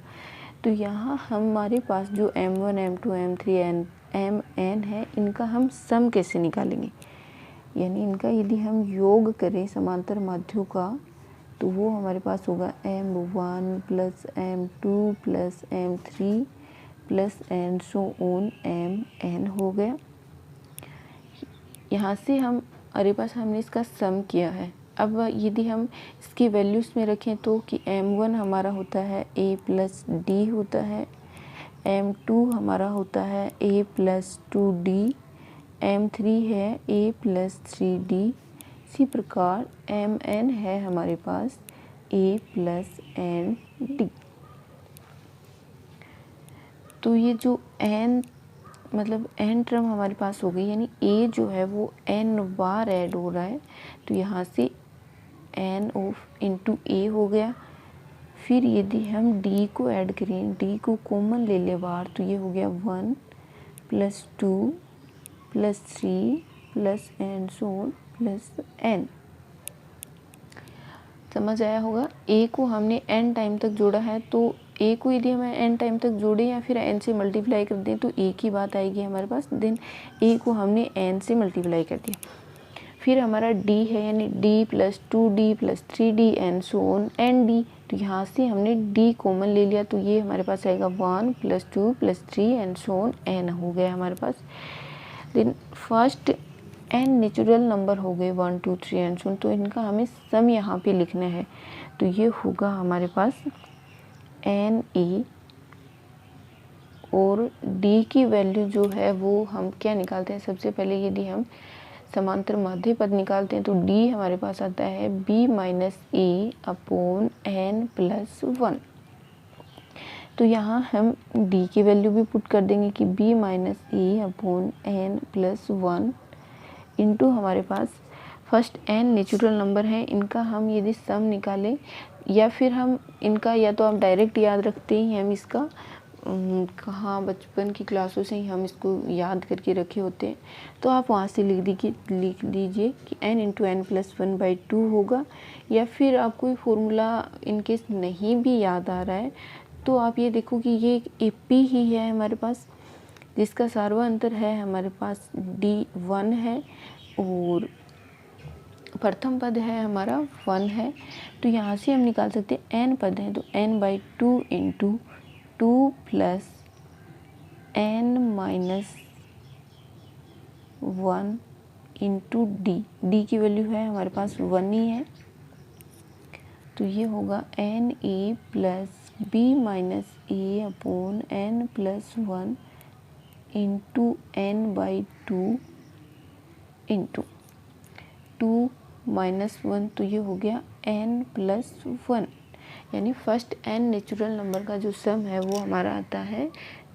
तो यहाँ हमारे पास जो M1 M2 M3 MN है, इनका हम सम कैसे निकालेंगे, यानी इनका यदि हम योग करें समांतर माध्यों का तो वो हमारे पास होगा M1 plus M2 plus M3 plus and so on MN हो गया। यहाँ से हमारे पास हमने इसका सम किया है। अब यदि हम इसकी वैल्यूज़ में रखें तो कि M1 हमारा होता है A प्लस डी होता है, M2 हमारा होता है A प्लस 2D, M3 है A प्लस 3D, इसी प्रकार MN है हमारे पास A प्लस ND। तो ये जो n मतलब n टर्म हमारे पास हो गई, यानी a जो है वो n बार ऐड हो रहा है, तो यहाँ से n ऑफ इंटू a हो गया। फिर यदि हम d को ऐड करें, d को कॉमन ले ले बाहर, तो ये हो गया 1 plus 2 plus 3 plus and so on plus n। समझ आया होगा। a को हमने n टाइम तक जोड़ा है, तो a को यदि हमें n टाइम तक जोड़े या फिर n से मल्टीप्लाई कर दें तो a की बात आएगी हमारे पास। देन a को हमने n से मल्टीप्लाई कर दिया। फिर हमारा d है, यानी d plus 2d plus 3d and so on nd। तो यहाँ से हमने d कॉमन ले लिया, तो ये हमारे पास आएगा 1 plus 2 plus 3 and so on n हो गया हमारे पास। Then first n natural number हो गए 1 2 3 एंड सो ऑन, तो इनका हमें सम यहाँ पे लिखना है। तो ये होगा हमारे पास NA, और D की वैल्यू जो है वो हम क्या निकालते हैं, सबसे पहले यदि हम समांतर माध्य पद निकालते हैं तो D हमारे पास आता है B minus A upon N plus 1। तो यहाँ हम D की वैल्यू भी पुट कर देंगे कि B minus A upon N plus 1 into हमारे पास फर्स्ट n नेचुरल नंबर है, इनका हम यदि सम निकालें या फिर हम इनका या तो आप डायरेक्ट याद रखते ही हम इसका कहाँ बचपन की क्लासों से ही हम इसको याद करके रखे होते हैं, तो आप वहाँ से लिख दीजिए कि n into n plus 1 by 2 होगा। या फिर आपको ये फॉर्मूला इनकेस नहीं भी याद आ रहा है तो आप ये देखो कि ये एक AP ही है हमारे पास, जिसका सार्वअंतर है हमारे पास D1 है और प्रथम पद है हमारा 1 है। तो यहाँ से हम निकाल सकते हैं n पद है, तो n by 2 into 2 plus n minus 1 into d की वैल्यू है हमारे पास 1 ही है, तो ये होगा NA plus B minus A upon n plus 1 into n by 2 into 2 minus 1, तो ये हो गया n+1, यानी फर्स्ट n नेचुरल नंबर का जो सम है वो हमारा आता है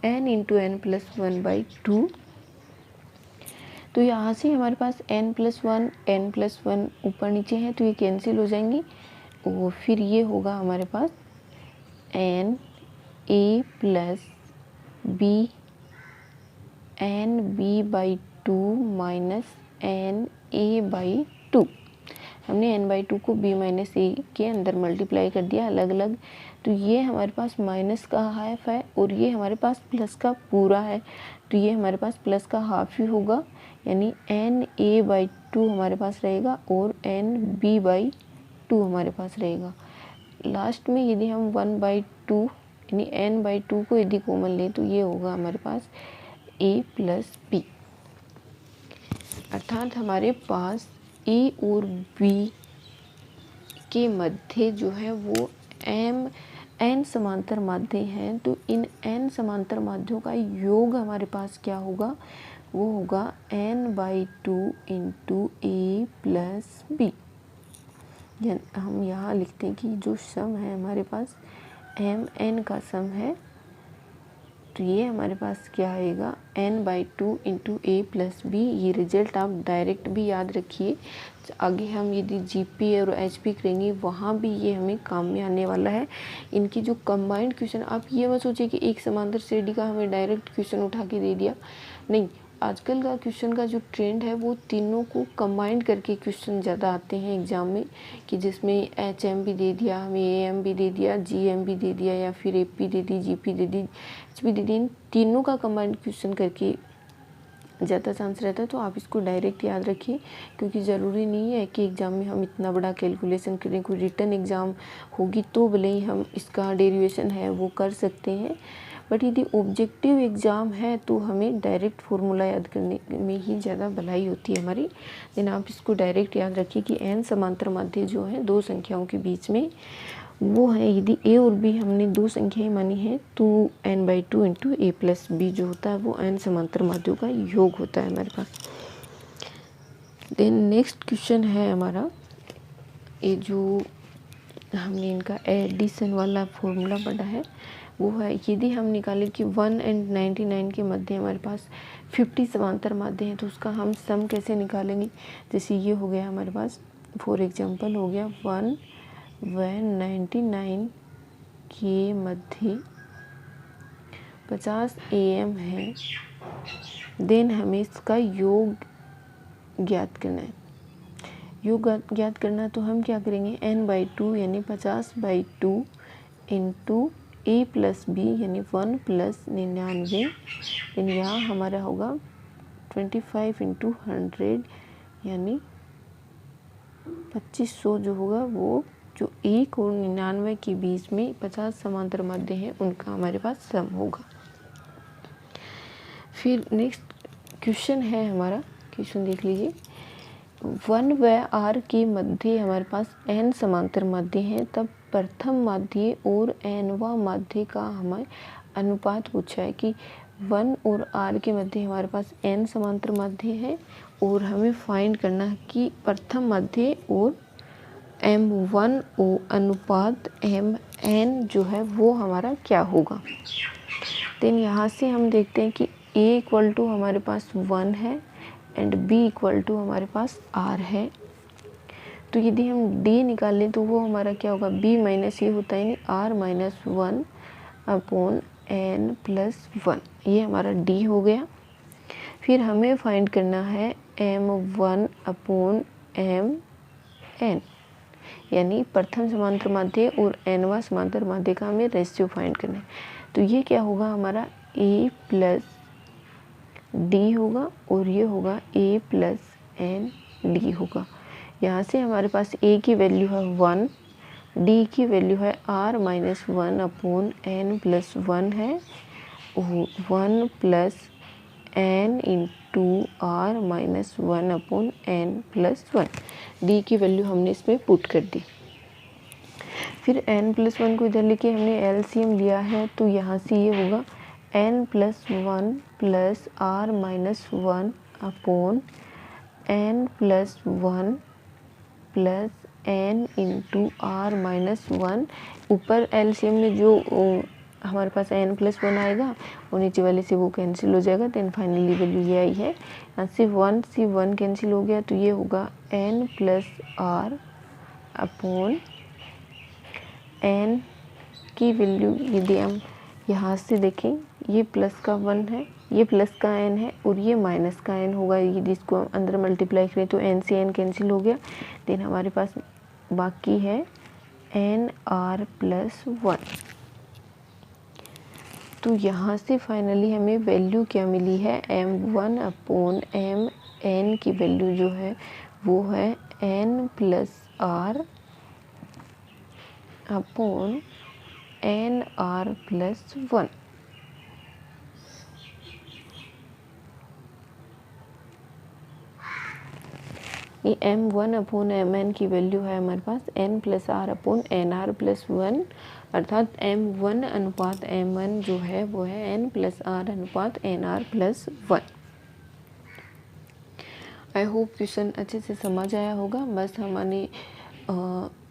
n इंटू n+1/2। तो यहाँ से हमारे पास n+1 ऊपर नीचे है तो ये कैंसिल हो जाएंगी, और फिर ये होगा हमारे पास nA+b/2 माइनस nA/2। हमने n/2 को b माइनस ए के अंदर मल्टीप्लाई कर दिया अलग अलग, तो ये हमारे पास माइनस का हाफ है और ये हमारे पास प्लस का पूरा है, तो ये हमारे पास प्लस का हाफ ही होगा, यानी nA/2 हमारे पास रहेगा और nB/2 हमारे पास रहेगा। लास्ट में यदि हम 1/2 यानी n/2 को यदि कॉमन लें तो ये होगा हमारे पास a+b, अर्थात हमारे पास a और b के मध्य जो है वो n समांतर माध्य हैं, तो इन n समांतर माध्यों का योग हमारे पास क्या होगा, वो होगा n/2 इंटू a+b। हम यहाँ लिखते हैं कि जो सम है हमारे पास n का सम है, तो ये हमारे पास क्या आएगा n/2 इंटू a+b। ये रिजल्ट आप डायरेक्ट भी याद रखिए, आगे हम यदि जीपी और एचपी करेंगे वहाँ भी ये हमें काम में आने वाला है। इनकी जो कंबाइंड क्वेश्चन, आप ये मत सोचिए कि एक समांतर श्रेणी का हमें डायरेक्ट क्वेश्चन उठा के दे दिया, नहीं, आजकल का क्वेश्चन का जो ट्रेंड है वो तीनों को कंबाइंड करके क्वेश्चन ज़्यादा आते हैं एग्ज़ाम में, कि जिसमें HM भी दे दिया, हमें AM भी दे दिया, GM भी दे दिया, या फिर AP दे दी, GP दे दी, HP दे दी, इन तीनों का कंबाइंड क्वेश्चन करके ज़्यादा चांस रहता है। तो आप इसको डायरेक्ट याद रखिए, क्योंकि ज़रूरी नहीं है कि एग्ज़ाम में हम इतना बड़ा कैलकुलेशन करें, कोई रिटर्न एग्ज़ाम होगी तो भले ही हम इसका डेरिवेशन है वो कर सकते हैं, बट यदि ऑब्जेक्टिव एग्ज़ाम है तो हमें डायरेक्ट फार्मूला याद करने में ही ज़्यादा भलाई होती है हमारी। देन आप इसको डायरेक्ट याद रखिए कि n समांतर माध्य जो है दो संख्याओं के बीच में वो है, यदि a और b हमने दो संख्याएं मानी है तो n/2 इंटू a+b जो होता है वो n समांतर माध्यों का योग होता है हमारे पास। देन नेक्स्ट क्वेश्चन है हमारा, ये जो हमने इनका एडिशन वाला फॉर्मूला पढ़ा है वो है, यदि हम निकालें कि 1 और 99 के मध्य हमारे पास 50 समांतर माध्य हैं तो उसका हम सम कैसे निकालेंगे। जैसे ये हो गया हमारे पास, फॉर एग्जांपल हो गया 1 व 99 के मध्य 50 AM है, देन हमें इसका योग ज्ञात करना है। योग ज्ञात करना तो हम क्या करेंगे, n/2 यानी 50/2 इंटू a+b यानी 1+99, देन यहाँ हमारा होगा 25 इंटू 100 यानी 2500 जो होगा वो जो 1 और 99 के बीच में 50 समांतर माध्य हैं उनका हमारे पास सम होगा। फिर नेक्स्ट क्वेश्चन है हमारा, क्वेश्चन देख लीजिए, 1 व r के मध्य हमारे पास n समांतर माध्य हैं, तब प्रथम माध्य और nवां माध्य का हमें अनुपात पूछा है कि 1 और r के मध्य हमारे पास n समांतर माध्य है और हमें फाइंड करना है कि प्रथम माध्य और m1 ओ अनुपात mn जो है वो हमारा क्या होगा। देन यहाँ से हम देखते हैं कि a इक्वल टू हमारे पास 1 है एंड b इक्वल टू हमारे पास r है, तो यदि हम d निकालें तो वो हमारा क्या होगा, b माइनस ये होता है यानी r-1/n+1, ये हमारा d हो गया। फिर हमें फाइंड करना है m1/mn, यानी प्रथम समांतर माध्य और nवां समांतर माध्य का हमें रेशियो फाइंड करना है, तो ये क्या होगा हमारा a+d होगा और ये होगा a+n_d होगा। यहाँ से हमारे पास a की वैल्यू है 1, d की वैल्यू है r-1/n+1 है, 1+n इंटू r-1/n+1, d की वैल्यू हमने इसमें पुट कर दी। फिर n+1 को इधर लेके हमने एलसीएम लिया है, तो यहाँ से ये होगा n+1 + r-1/n+1 plus n into r minus 1। ऊपर एलसीएम में जो हमारे पास n प्लस 1 आएगा और नीचे वाले से वो कैंसिल हो जाएगा। देन फाइनली वैल्यू ये आई है। यहाँ से 1 से 1 कैंसिल हो गया तो ये होगा n plus r upon n की वैल्यू। यदि हम यहाँ से देखें ये प्लस का 1 है, ये प्लस का n है और ये माइनस का n होगा। यदि इसको अंदर मल्टीप्लाई करें तो n से n कैंसिल हो गया। देन हमारे पास बाकी है n r प्लस 1। तो यहाँ से फाइनली हमें वैल्यू क्या मिली है, m1 अपॉन m n की वैल्यू जो है वो है n plus r upon n r plus 1। ये m1 अपॉन mn की वैल्यू है हमारे पास n plus r upon nr plus 1, अर्थात m1 अनुपात m1 जो है वो है n प्लस r अनुपात nr plus 1। I hope question अच्छे से समझ आया होगा। बस हमने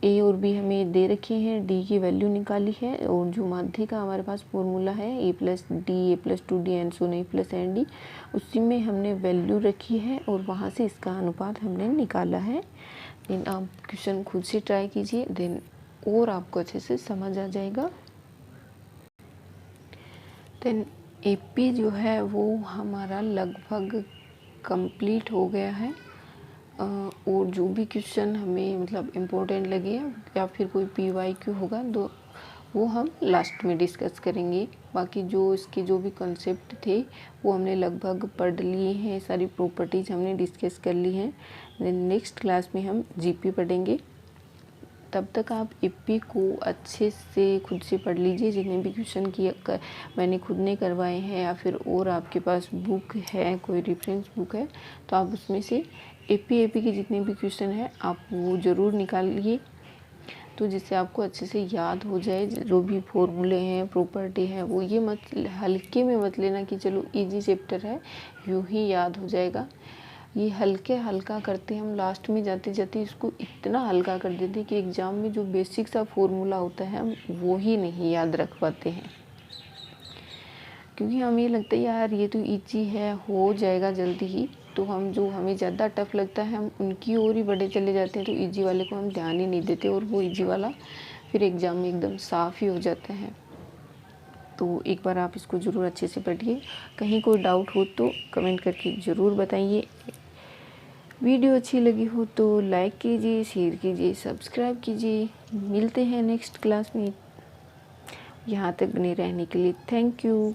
ए और बी हमें दे रखे हैं, डी की वैल्यू निकाली है और जो माध्य का हमारे पास फॉर्मूला है ए प्लस 2d एन सो नहीं प्लस एन डी, उसी में हमने वैल्यू रखी है और वहाँ से इसका अनुपात हमने निकाला है। देन आप क्वेश्चन खुद से ट्राई कीजिए, देन और आपको अच्छे से समझ आ जाएगा। देन एपी जो है वो हमारा लगभग कंप्लीट हो गया है और जो भी क्वेश्चन हमें मतलब इम्पोर्टेंट लगे या फिर कोई PYQ होगा तो वो हम लास्ट में डिस्कस करेंगे। बाकी जो इसके जो भी कॉन्सेप्ट थे वो हमने लगभग पढ़ लिए हैं, सारी प्रॉपर्टीज़ हमने डिस्कस कर ली हैं। देन नेक्स्ट क्लास में हम जीपी पढ़ेंगे। तब तक आप एपी को अच्छे से खुद से पढ़ लीजिए। जितने भी क्वेश्चन मैंने खुद ने करवाए हैं या फिर और आपके पास बुक है, कोई रेफरेंस बुक है तो आप उसमें से एपी के जितने भी क्वेश्चन हैं आप वो ज़रूर निकालिए, तो जिससे आपको अच्छे से याद हो जाए। जो भी फॉर्मूले हैं, प्रॉपर्टी है, वो ये मत हल्के में मत लेना कि चलो इजी चैप्टर है यूँ ही याद हो जाएगा। ये हल्का करते हम लास्ट में जाते जाते इसको इतना हल्का कर देते कि एग्ज़ाम में जो बेसिक सा फॉर्मूला होता है हम वो ही नहीं याद रख पाते हैं, क्योंकि हमें लगता है यार ये तो इजी है, हो जाएगा जल्दी ही। तो हम जो हमें ज़्यादा टफ लगता है हम उनकी ओर ही बढ़े चले जाते हैं, तो इजी वाले को हम ध्यान ही नहीं देते और वो इजी वाला फिर एग्ज़ाम में एकदम साफ़ ही हो जाता है। तो एक बार आप इसको ज़रूर अच्छे से पढ़िए। कहीं कोई डाउट हो तो कमेंट करके ज़रूर बताइए। वीडियो अच्छी लगी हो तो लाइक कीजिए, शेयर कीजिए, सब्सक्राइब कीजिए। मिलते हैं नेक्स्ट क्लास में। यहाँ तक बने रहने के लिए थैंक यू।